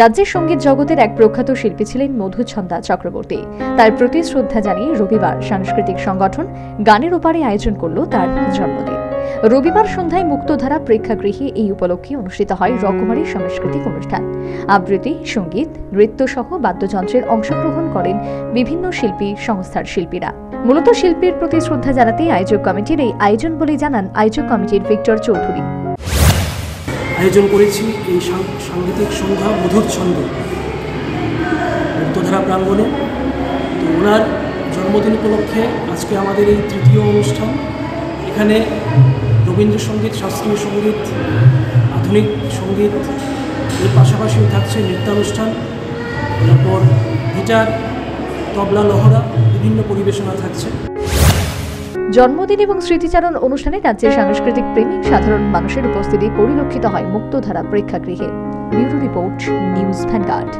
রাজ্যের সঙ্গীত জগতের এক প্রখ্যাত শিল্পী ছিলেন মধুছন্দা চক্রবর্তী। তার প্রতি শ্রদ্ধা জানিয়ে রবিবার সাংস্কৃতিক সংগঠন গানের ওপারে আয়োজন করল তার জন্মদিন। রবিবার সন্ধ্যায় মুক্তধারা প্রেক্ষাগৃহে এই উপলক্ষে অনুষ্ঠিত হয় রকমারি সাংস্কৃতিক অনুষ্ঠান। আবৃত্তি, সঙ্গীত, নৃত্য সহ বাদ্যযন্ত্রের অংশগ্রহণ করেন বিভিন্ন শিল্পী সংস্থার শিল্পীরা। মূলত শিল্পীর প্রতি শ্রদ্ধা জানাতে আয়োজক কমিটির এই আয়োজন বলে জানান আয়োজক কমিটির ভিক্টর চৌধুরী। আয়োজন করেছি এই সাংগীতিক সন্ধ্যা মধুর ছন্দ মুক্তধারা প্রাঙ্গণে। তো ওনার জন্মদিন উপলক্ষে আজকে আমাদের এই তৃতীয় অনুষ্ঠান। এখানে রবীন্দ্রসঙ্গীত, শাস্ত্রীয় সঙ্গীত, আধুনিক সঙ্গীত, এর পাশাপাশিও থাকছে নৃত্যানুষ্ঠান, তারপর গিটার, তবলা, লহরা, বিভিন্ন পরিবেশনা থাকছে। জন্মদিন এবং স্মৃতিচারণ অনুষ্ঠানে রাজ্যের সাংস্কৃতিক প্রেমিক সাধারণ মানুষের উপস্থিতি পরিলক্ষিত হয় মুক্তধারা প্রেক্ষাগৃহে। Bureau report, News vanguard.